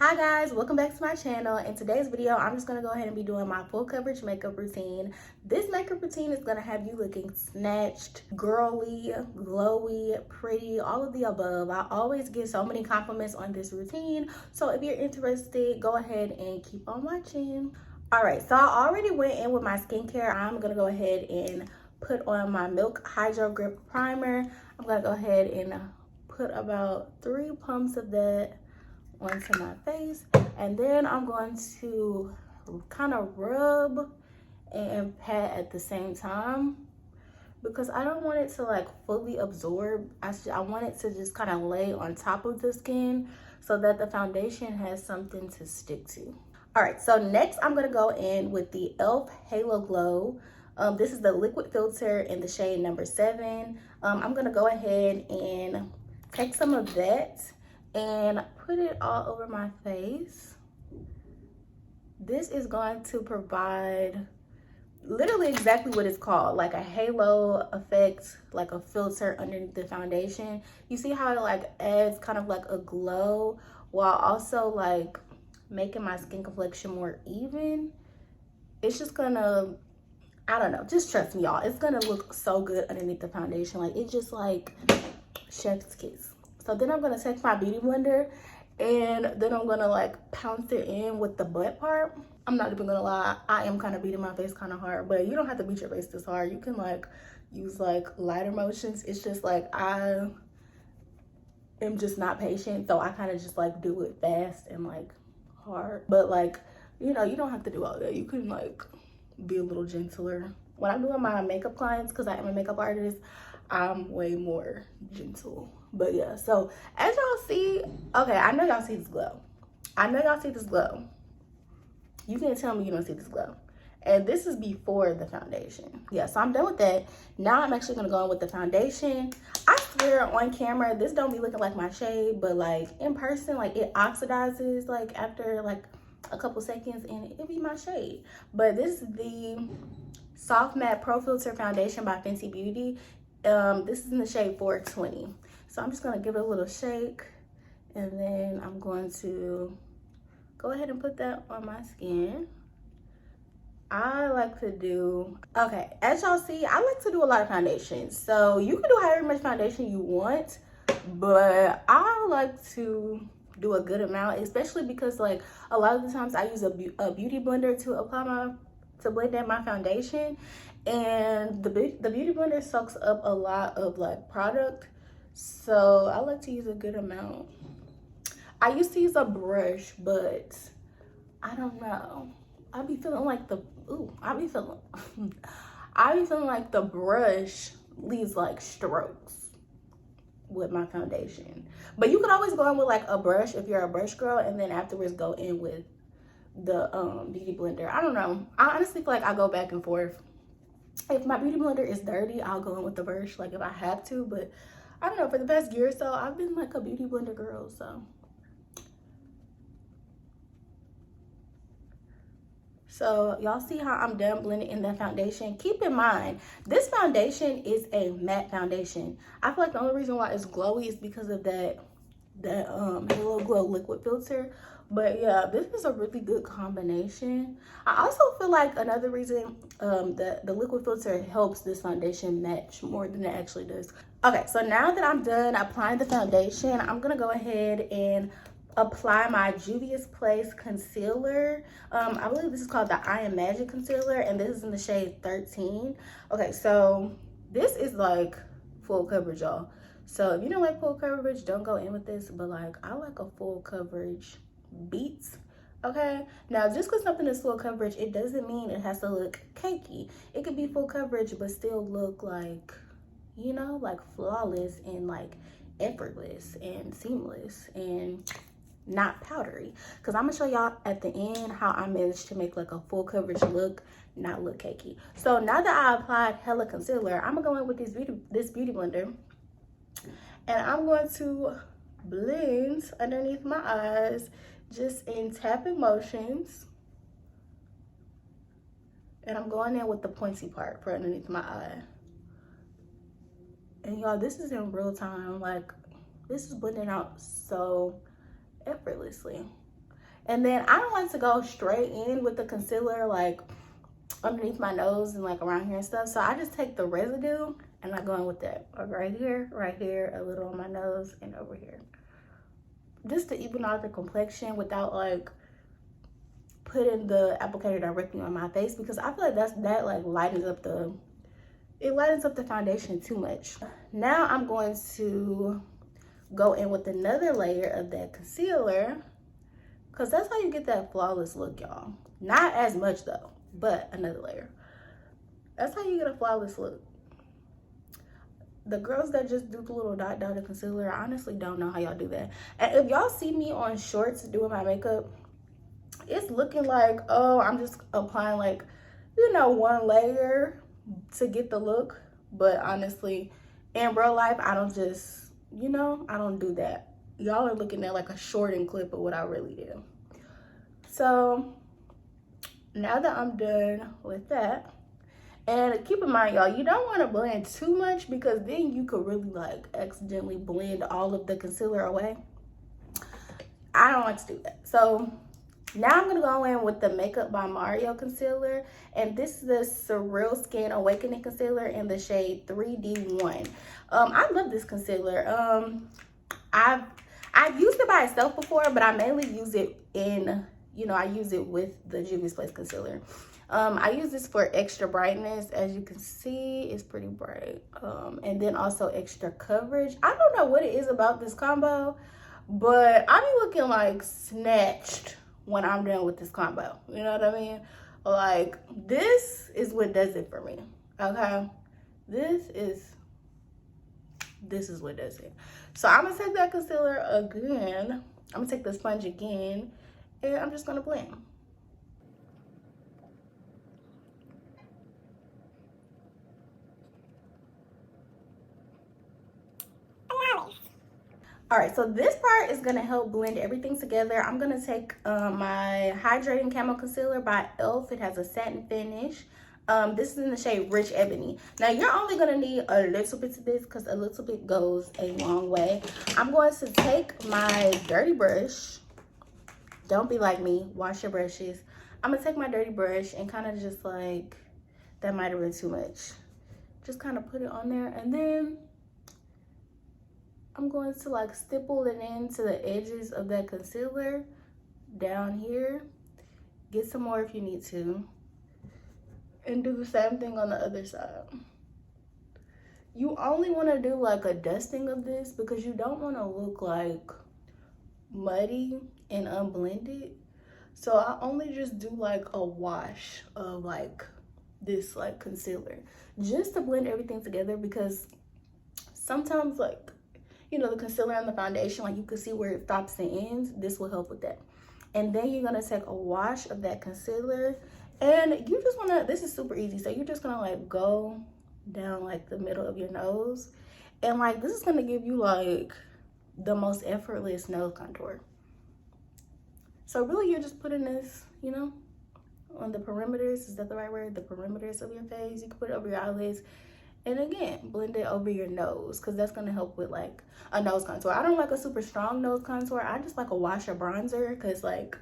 Hi guys, welcome back to my channel. In today's video, I'm just gonna go ahead and be doing my full coverage makeup routine. This makeup routine is gonna have you looking snatched, girly, glowy, pretty, all of the above. I always get so many compliments on this routine. So if you're interested, go ahead and keep on watching. All right, so I already went in with my skincare. I'm gonna go ahead and put on my Milk Hydro Grip Primer. I'm gonna go ahead and put about 3 pumps of that onto my face, and then I'm going to kind of rub and pat at the same time because I don't want it to like fully absorb. I want it to just kind of lay on top of the skin so that the foundation has something to stick to. All right, so next I'm gonna go in with the e.l.f. Halo Glow. This is the liquid filter in the shade number 7. I'm gonna go ahead and take some of that and put it all over my face. This is going to provide literally exactly what it's called, like a halo effect, like a filter underneath the foundation. You see how it like adds kind of like a glow while also like making my skin complexion more even. It's just gonna, I don't know, just trust me y'all, it's gonna look so good underneath the foundation. Like it just like chef's kiss. So then I'm gonna take my beauty blender and then I'm gonna like pounce it in with the butt part. I'm not even gonna lie, I am kind of beating my face kind of hard, but you don't have to beat your face this hard. You can like use like lighter motions. It's just like I am just not patient, so I kind of just like do it fast and like hard. But like, you know, you don't have to do all that. You can like be a little gentler. When I'm doing my makeup clients, because I am a makeup artist, I'm way more gentle. But yeah, so as y'all see, okay, I know y'all see this glow. I know y'all see this glow. You can't tell me you don't see this glow. And this is before the foundation. Yeah, so I'm done with that. Now I'm actually gonna go in with the foundation. I swear on camera, this don't be looking like my shade, but like in person, like it oxidizes like after like a couple seconds and it be my shade. But this is the Soft Matte Pro Filter Foundation by Fenty Beauty. This is in the shade 420. So I'm just gonna give it a little shake and then I'm going to go ahead and put that on my skin. I like to do, okay, as y'all see, I like to do a lot of foundation. So you can do however much foundation you want, but I like to do a good amount, especially because like a lot of the times I use a beauty blender to blend in my foundation, and the beauty blender soaks up a lot of like product, so I like to use a good amount. I used to use a brush, but I don't know, I be feeling like I be feeling like the brush leaves like strokes with my foundation. But you could always go in with like a brush if you're a brush girl, and then afterwards go in with the beauty blender. I don't know, I honestly feel like I go back and forth. If my beauty blender is dirty, I'll go in with the brush, like if I have to. But I don't know, for the past year or so I've been like a beauty blender girl. So y'all see how I'm done blending in that foundation. Keep in mind, this foundation is a matte foundation. I feel like the only reason why it's glowy is because of that Halo Glow liquid filter. But yeah, this is a really good combination. I also feel like another reason that the liquid filter helps this foundation match more than it actually does. Okay, so now that I'm done applying the foundation, I'm gonna go ahead and apply my Juvia's Place concealer. I believe this is called the I Am Magic concealer, and this is in the shade 13. Okay, so this is like full coverage, y'all. So if you don't like full coverage, don't go in with this, but like I like a full coverage beats. Okay, now just because something is full coverage, it doesn't mean it has to look cakey. It could be full coverage but still look like, you know, like flawless and like effortless and seamless and not powdery. Because I'm gonna show y'all at the end how I managed to make like a full coverage look, not look cakey. So now that I applied hella concealer, I'm gonna go in with this beauty blender, and I'm going to blend underneath my eyes just in tapping motions. And I'm going in with the pointy part for underneath my eye. And y'all, this is in real time. Like, this is blending out so effortlessly. And then I don't like to go straight in with the concealer like underneath my nose and like around here and stuff. So I just take the residue and I go in with that, like right here, a little on my nose and over here. Just to even out the complexion without like putting the applicator directly on my face, because I feel like that like lightens up the foundation too much. Now I'm going to go in with another layer of that concealer, because that's how you get that flawless look, y'all. Not as much though, but another layer. That's how you get a flawless look. The girls that just do the little dot of concealer, I honestly don't know how y'all do that. And if y'all see me on shorts doing my makeup, it's looking like, oh, I'm just applying like, you know, one layer to get the look. But honestly, in real life, I don't just, you know, I don't do that. Y'all are looking at like a shortened clip of what I really do. So now that I'm done with that, and keep in mind, y'all, you don't want to blend too much, because then you could really like accidentally blend all of the concealer away. I don't like to do that. So now I'm going to go in with the Makeup by Mario concealer. And this is the Surreal Skin Awakening concealer in the shade 3D1. I love this concealer. I've used it by itself before, but I mainly use it in, you know, I use it with the Juvia's Place concealer. I use this for extra brightness. As you can see, it's pretty bright. And then also extra coverage. I don't know what it is about this combo, but I be looking like snatched when I'm done with this combo. You know what I mean? Like, this is what does it for me, okay? This is what does it. So I'm gonna take that concealer again. I'm gonna take the sponge again, and I'm just gonna blend. All right, so this part is gonna help blend everything together. I'm gonna take my Hydrating Camo Concealer by e.l.f. It has a satin finish. This is in the shade Rich Ebony. Now, you're only gonna need a little bit of this, because a little bit goes a long way. I'm going to take my dirty brush. Don't be like me, wash your brushes. I'm gonna take my dirty brush and kind of just like, that might have been too much. Just kind of put it on there, and then I'm going to like stipple it into the edges of that concealer down here. Get some more if you need to. And do the same thing on the other side. You only want to do like a dusting of this, because you don't want to look like muddy and unblended. So I only just do like a wash of like this like concealer, just to blend everything together, because sometimes, like, you know, the concealer and the foundation, like, you can see where it stops and ends. This will help with that. And then you're gonna take a wash of that concealer, and you just wanna, this is super easy. So you're just gonna like go down like the middle of your nose, and like this is gonna give you like the most effortless nose contour. So really, you're just putting this, you know, on the perimeters. Is that the right word? The perimeters of your face. You can put it over your eyelids. And again, blend it over your nose, because that's going to help with like a nose contour. I don't like a super strong nose contour. I just like a wash of bronzer, because like,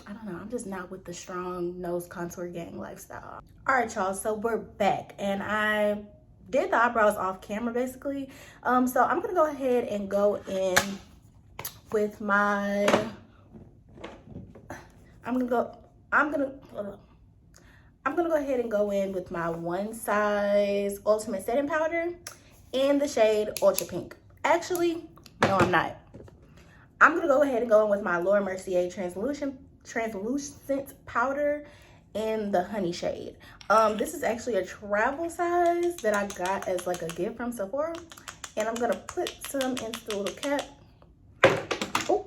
I don't know, I'm just not with the strong nose contour gang lifestyle. All right, y'all, so we're back, and I did the eyebrows off camera basically. So I'm going to go ahead and go in with my, I'm going to go ahead and go in with my One Size Ultimate Setting Powder in the shade Ultra Pink. Actually, no, I'm not. I'm gonna go ahead and go in with my Laura Mercier Translucent Powder in the Honey shade. This is actually a travel size that I got as like a gift from Sephora. And I'm gonna put some into the little cap. Oh,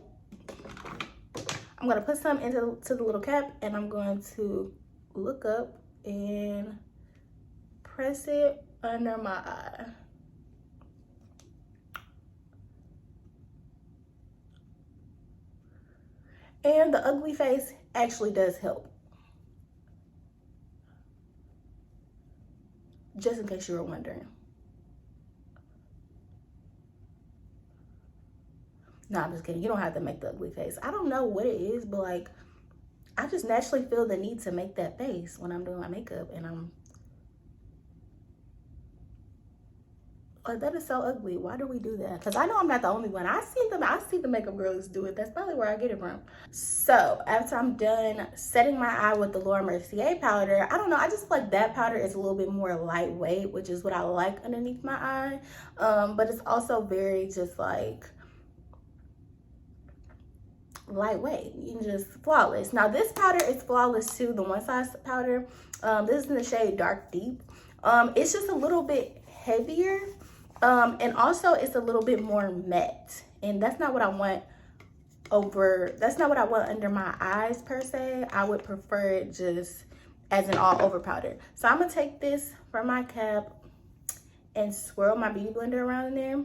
I'm gonna put some into the little cap, and I'm going to look up and press it under my eye. And the ugly face actually does help, just in case you were wondering. No, I'm just kidding. You don't have to make the ugly face. I don't know what it is, but like, I just naturally feel the need to make that face when I'm doing my makeup, and I'm like, that is so ugly. Why do we do that? Because I know I'm not the only one. I see the makeup girls do it. That's probably where I get it from. So after I'm done setting my eye with the Laura Mercier powder, I don't know, I just feel like that powder is a little bit more lightweight, which is what I like underneath my eye. But it's also very just like lightweight. You can just flawless. Now this powder is flawless too, the One Size powder. This is in the shade Dark Deep. It's just a little bit heavier. And also it's a little bit more matte, and that's not what I want under my eyes per se. I would prefer it just as an all over powder. So I'm gonna take this from my cap and swirl my beauty blender around in there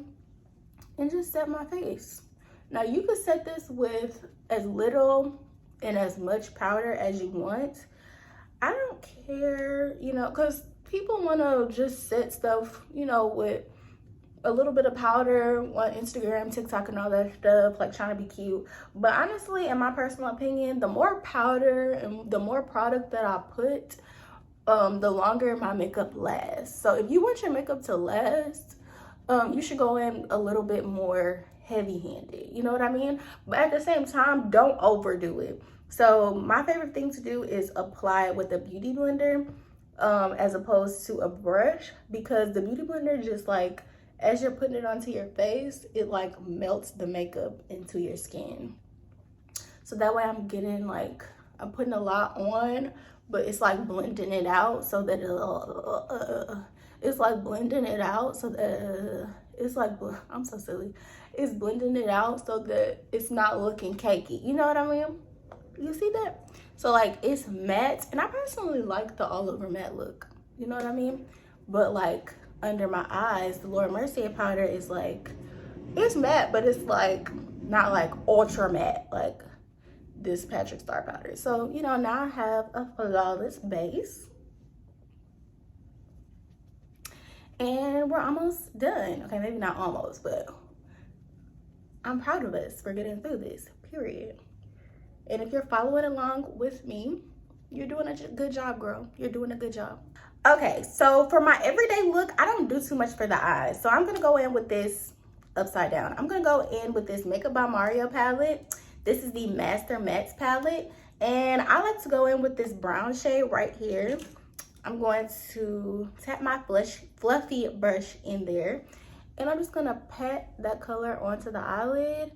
and just set my face. Now you could set this with as little and as much powder as you want. I don't care, you know, because people want to just set stuff, you know, with a little bit of powder on Instagram, TikTok, and all that stuff, like trying to be cute. But honestly, in my personal opinion, the more powder and the more product that I put, the longer my makeup lasts. So if you want your makeup to last, you should go in a little bit more heavy-handed, you know what I mean? But at the same time, don't overdo it. So my favorite thing to do is apply it with a beauty blender, as opposed to a brush, because the beauty blender just like, as you're putting it onto your face, it like melts the makeup into your skin. So that way I'm putting a lot on, but it's like blending it out so that it's like blending it out so that it's like, I'm so silly. It's blending it out so that it's not looking cakey. You know what I mean? You see that? So like it's matte, and I personally like the all over matte look. You know what I mean? But like under my eyes, the Laura Mercier powder is like, it's matte, but it's like not like ultra matte like this Patrick Star powder. So, you know, now I have a flawless base. And we're almost done. Okay, maybe not almost, but I'm proud of us for getting through this, period. And if you're following along with me, you're doing a good job, girl. You're doing a good job. Okay, so for my everyday look, I don't do too much for the eyes. So I'm gonna go in with this upside down. I'm gonna go in with this Makeup by Mario palette. This is the Master Mattes palette. And I like to go in with this brown shade right here. I'm going to tap my fluffy brush in there. And I'm just gonna pat that color onto the eyelid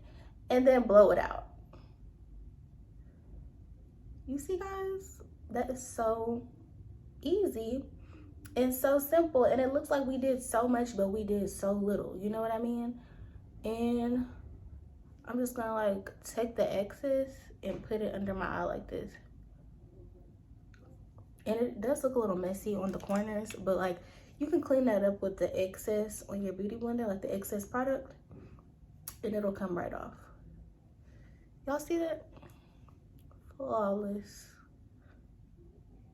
and then blow it out. You see, guys? That is so easy and so simple, and it looks like we did so much but we did so little, you know what I mean? And I'm just gonna like take the excess and put it under my eye like this. And it does look a little messy on the corners, but like you can clean that up with the excess on your beauty blender, like the excess product, and it'll come right off. Y'all see that? Flawless.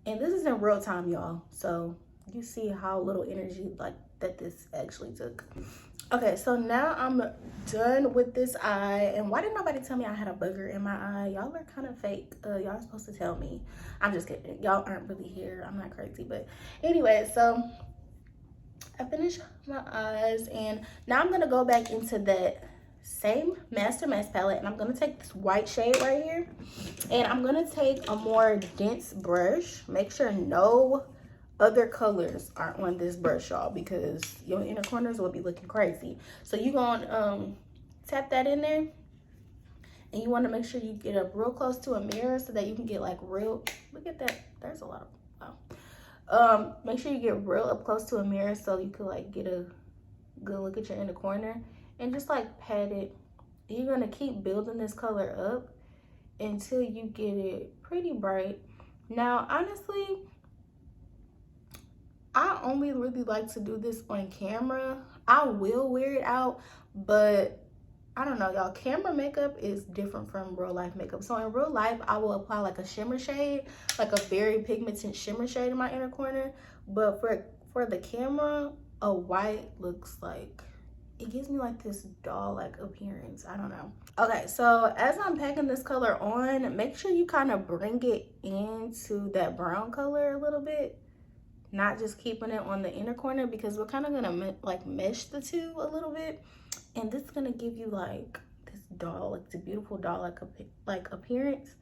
And this is in real time, y'all. So you see how little energy like that this actually took. Okay, so now I'm done with this eye. And why didn't nobody tell me I had a booger in my eye? Y'all are kind of fake. Y'all are supposed to tell me. I'm just kidding. Y'all aren't really here. I'm not crazy. But anyway, so I finished my eyes. And now I'm going to go back into that same Master Mattes palette. And I'm going to take this white shade right here. And I'm going to take a more dense brush. Make sure no other colors are on this brush, y'all, because your inner corners will be looking crazy. So you're gonna tap that in there, and you want to make sure you get up real close to a mirror so that you can get like real, look at that, there's a lot of, wow. Make sure you get real up close to a mirror so you can like get a good look at your inner corner, and just like pat it. You're gonna keep building this color up until you get it pretty bright. Now honestly, I only really like to do this on camera. I will wear it out, but I don't know, y'all. Camera makeup is different from real life makeup. So in real life, I will apply like a shimmer shade, like a very pigmented shimmer shade in my inner corner. But for the camera, a white looks like it gives me like this doll-like appearance. I don't know. Okay, so as I'm packing this color on, make sure you kind of bring it into that brown color a little bit, not just keeping it on the inner corner, because we're kind of gonna like mesh the two a little bit, and this is gonna give you like this doll, like the beautiful doll like appearance.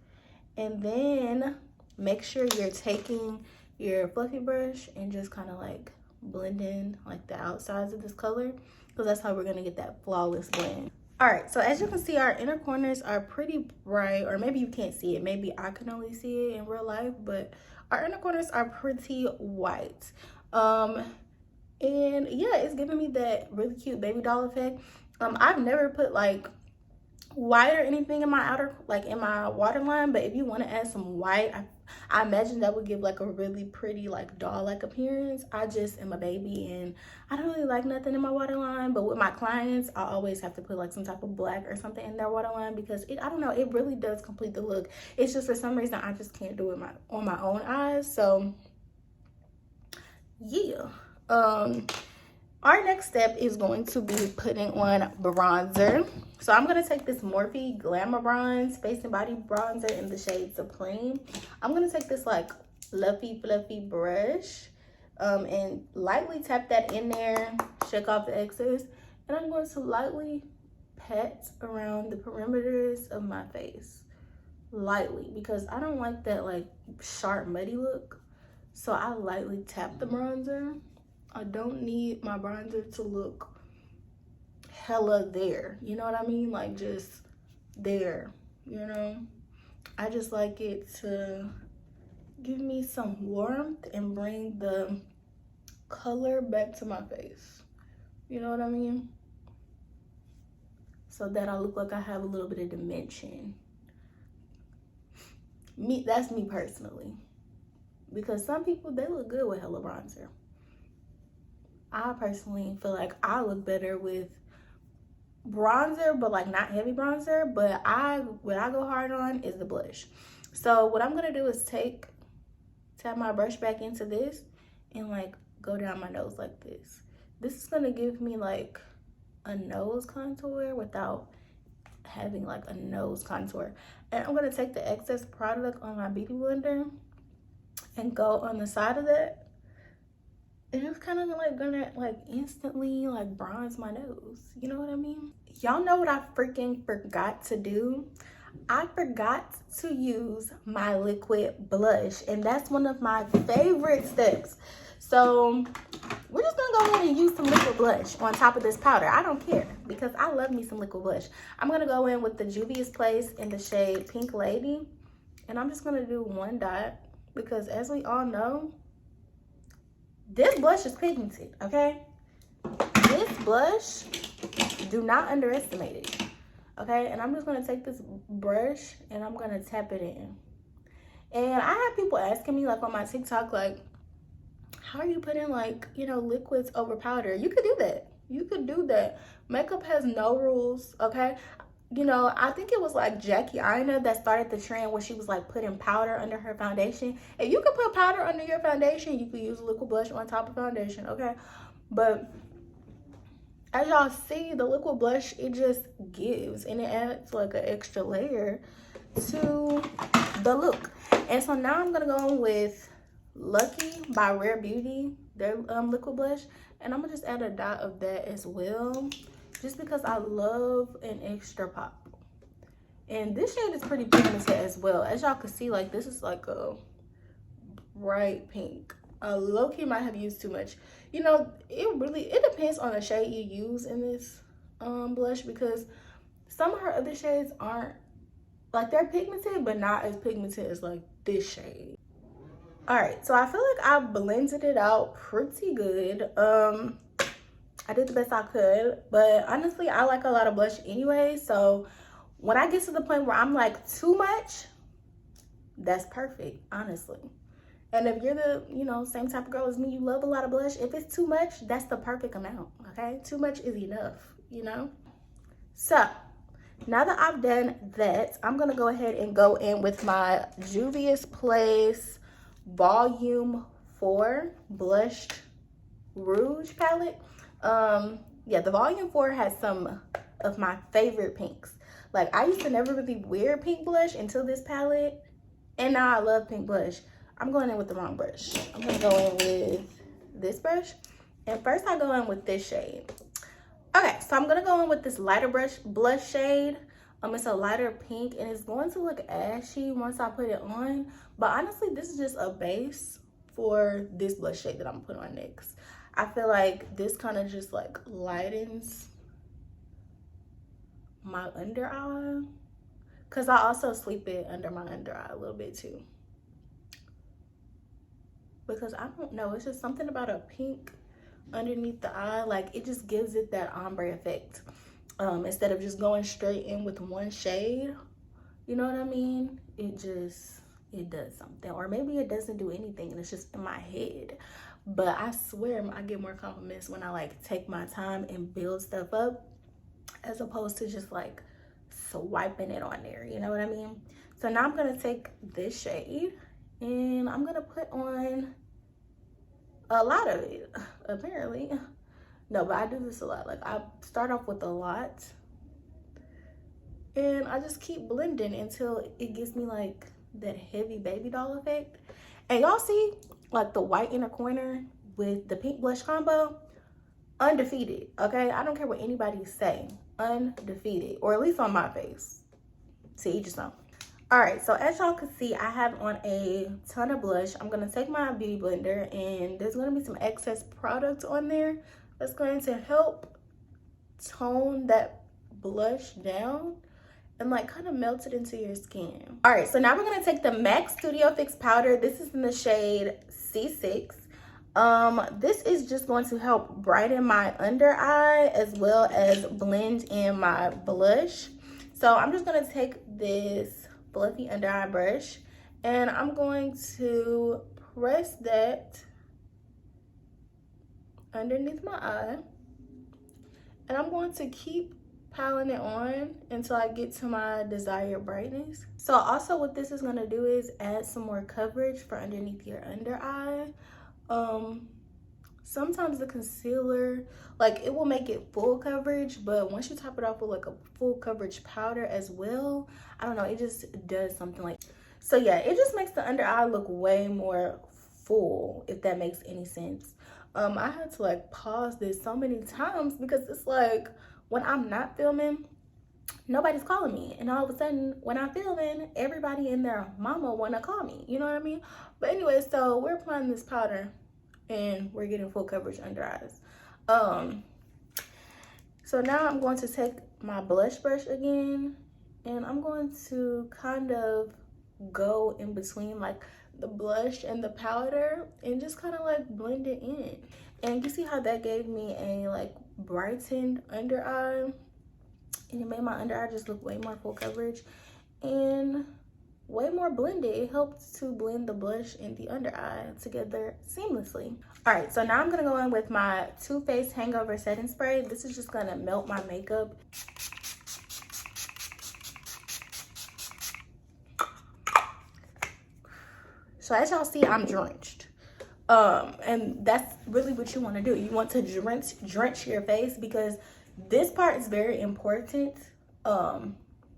And then make sure you're taking your fluffy brush and just kind of like blend in like the outsides of this color, because that's how we're gonna get that flawless blend. All right, so as you can see, our inner corners are pretty bright, or maybe you can't see it, maybe I can only see it in real life, but our inner corners are pretty white. And yeah, it's giving me that really cute baby doll effect. I've never put like white or anything in my outer, like in my waterline, but if you want to add some white, I imagine that would give like a really pretty like doll-like appearance. I just am a baby and I don't really like nothing in my waterline, but with my clients I always have to put like some type of black or something in their waterline, because I don't know, it really does complete the look. It's just for some reason I just can't do it on my own eyes. So yeah, our next step is going to be putting on bronzer. So I'm going to take this Morphe Glamour Bronze Face and Body Bronzer in the shade Supreme. I'm going to take this like fluffy brush and lightly tap that in there, shake off the excess. And I'm going to lightly pat around the perimeters of my face. Lightly, because I don't like that like sharp muddy look. So I lightly tap the bronzer. I don't need my bronzer to look hella there, you know what I mean, like just there, you know. I just like it to give me some warmth and bring the color back to my face, you know what I mean, so that I look like I have a little bit of dimension. That's me personally, because some people, they look good with hella bronzer. I personally feel like I look better with bronzer, but like not heavy bronzer. But what I go hard on is the blush. So what I'm gonna do is tap my brush back into this and like go down my nose like this. This is gonna give me like a nose contour without having like a nose contour. And I'm gonna take the excess product on my beauty blender and go on the side of that. And it's kind of like gonna like instantly like bronze my nose, you know what I mean? Y'all know what I freaking forgot to do? I forgot to use my liquid blush, and that's one of my favorite steps. So we're just gonna go ahead and use some liquid blush on top of this powder. I don't care, because I love me some liquid blush. I'm gonna go in with the Juvia's Place in the shade Pink Lady, and I'm just gonna do one dot, because as we all know, this blush is pigmented, okay? This blush, do not underestimate it, okay? And I'm just gonna take this brush and I'm gonna tap it in. And I have people asking me like on my TikTok, like, how are you putting like, you know, liquids over powder? You could do that. You could do that. Makeup has no rules, okay? You know, I think it was like Jackie Aina that started the trend where she was like putting powder under her foundation. If you could put powder under your foundation, you could use liquid blush on top of foundation, okay? But as y'all see, the liquid blush, it just gives, and it adds like an extra layer to the look. And so now I'm gonna go with Lucky by Rare Beauty, their liquid blush, and I'm gonna just add a dot of that as well, just because I love an extra pop. And this shade is pretty pigmented as well. As y'all can see, like this is like a bright pink. Low-key might have used too much. You know, it depends on the shade you use in this blush, because some of her other shades aren't, like they're pigmented, but not as pigmented as like this shade. All right, so I feel like I blended it out pretty good. I did the best I could, but honestly, I like a lot of blush anyway. So when I get to the point where I'm like too much, that's perfect, honestly. And if you're the, you know, same type of girl as me, you love a lot of blush, if it's too much, that's the perfect amount, okay? Too much is enough, you know? So now that I've done that, I'm gonna go ahead and go in with my Juvia's Place Volume 4 Blush Rouge palette. Yeah, the volume 4 has some of my favorite pinks. Like, I used to never really wear pink blush until this palette, and now I love pink blush. I'm going in with the wrong brush. I'm gonna go in with this brush, and first I go in with this shade. Okay, so I'm gonna go in with this lighter blush shade. It's a lighter pink, and it's going to look ashy once I put it on. But honestly, this is just a base for this blush shade that I'm gonna put on next. I feel like this kind of just like lightens my under eye, because I also sleep it under my under eye a little bit too. Because I don't know, it's just something about a pink underneath the eye, like it just gives it that ombre effect. Instead of just going straight in with one shade, you know what I mean? It does something. Or maybe it doesn't do anything and it's just in my head. But I swear I get more compliments when I like take my time and build stuff up, as opposed to just like swiping it on there, you know what I mean? So now I'm gonna take this shade and I'm gonna put on a lot of it, apparently. No, but I do this a lot. Like, I start off with a lot and I just keep blending until it gives me like that heavy baby doll effect. And y'all see like the white inner corner with the pink blush combo? Undefeated, okay? I don't care what anybody say. Undefeated, or at least on my face. To each his own. All right, so as y'all can see, I have on a ton of blush. I'm gonna take my beauty blender, and there's gonna be some excess product on there that's going to help tone that blush down and like kind of melt it into your skin. All right, so now we're gonna take the MAC Studio Fix powder. This is in the shade C6. This is just going to help brighten my under eye as well as blend in my blush. So I'm just gonna take this fluffy under eye brush and I'm going to press that underneath my eye, and I'm going to keep piling it on until I get to my desired brightness. So also what this is going to do is add some more coverage for underneath your under eye. Sometimes the concealer, like, it will make it full coverage, but once you top it off with like a full coverage powder as well, I don't know, it just does something like. So yeah, it just makes the under eye look way more full, if that makes any sense. I had to like pause this so many times because it's like when I'm not filming, nobody's calling me, and all of a sudden when I'm filming, everybody and their mama want to call me, you know what I mean? But anyway, so we're applying this powder and we're getting full coverage under eyes. So now I'm going to take my blush brush again, and I'm going to kind of go in between like the blush and the powder and just kind of like blend it in. And you see how that gave me a like brightened under eye, and it made my under eye just look way more full coverage and way more blended. It helped to blend the blush and the under eye together seamlessly. All right, so now I'm gonna go in with my Too Faced Hangover Setting Spray. This is just gonna melt my makeup. So as y'all see, I'm drenched. And that's really what you want to do. You want to drench your face, because this part is very important.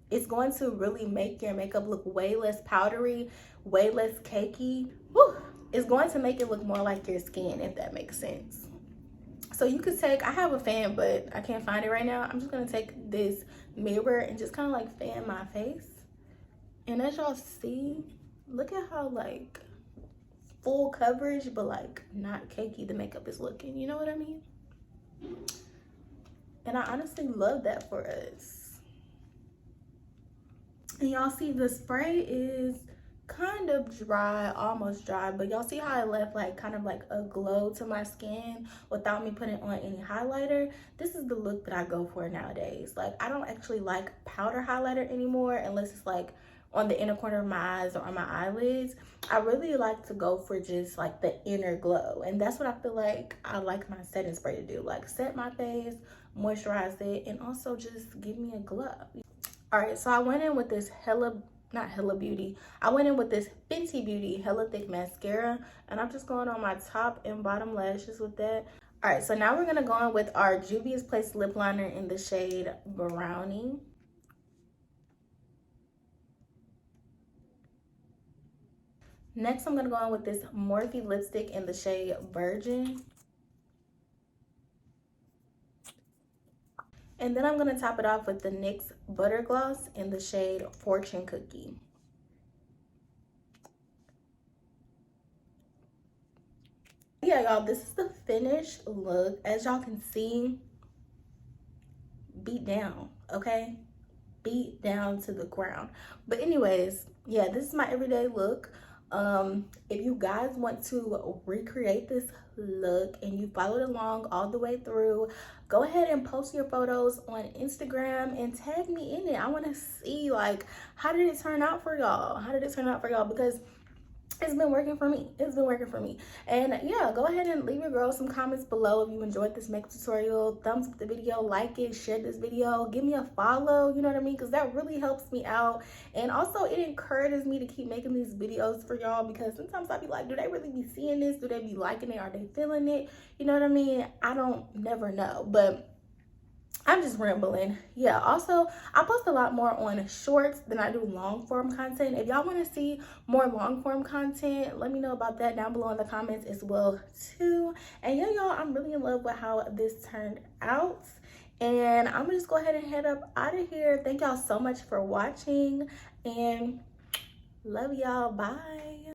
It's going to really make your makeup look way less powdery, way less cakey. Whew. It's going to make it look more like your skin, if that makes sense. So you could take, I have a fan, but I can't find it right now. I'm just gonna take this mirror and just kind of like fan my face. And as y'all see, look at how like full coverage, but like not cakey the makeup is looking, you know what I mean? And I honestly love that for us. And y'all see the spray is kind of dry, almost dry, but y'all see how I left like kind of like a glow to my skin without me putting on any highlighter? This is the look that I go for nowadays. Like, I don't actually like powder highlighter anymore unless it's like on the inner corner of my eyes or on my eyelids. I really like to go for just like the inner glow, and that's what I feel like I like my setting spray to do, like set my face, moisturize it, and also just give me a glow. All right, so I went in with this I went in with this Fenty Beauty Hella Thick mascara, and I'm just going on my top and bottom lashes with that. All right, so now we're gonna go in with our Juvia's Place lip liner in the shade Brownie. Next, I'm gonna go in with this Morphe lipstick in the shade Virgin. And then I'm gonna top it off with the NYX Butter Gloss in the shade Fortune Cookie. Yeah, y'all, this is the finished look. As y'all can see, beat down, okay? Beat down to the ground. But anyways, yeah, this is my everyday look. If you guys want to recreate this look and you followed along all the way through, go ahead and post your photos on Instagram and tag me in it. I want to see, like, how did it turn out for y'all? How did it turn out for y'all? Because it's been working for me. It's been working for me. And yeah, go ahead and leave your girl some comments below if you enjoyed this makeup tutorial. Thumbs up the video, like it, share this video, give me a follow, you know what I mean? Because that really helps me out. And also it encourages me to keep making these videos for y'all, because sometimes I'll be like, do they really be seeing this? Do they be liking it? Are they feeling it? You know what I mean? I don't never know. But I'm just rambling. Yeah, also, I post a lot more on shorts than I do long form content. If y'all want to see more long form content, let me know about that down below in the comments as well too. And yeah, y'all, I'm really in love with how this turned out. And I'm gonna just go ahead and head up out of here. Thank y'all so much for watching and love y'all. Bye.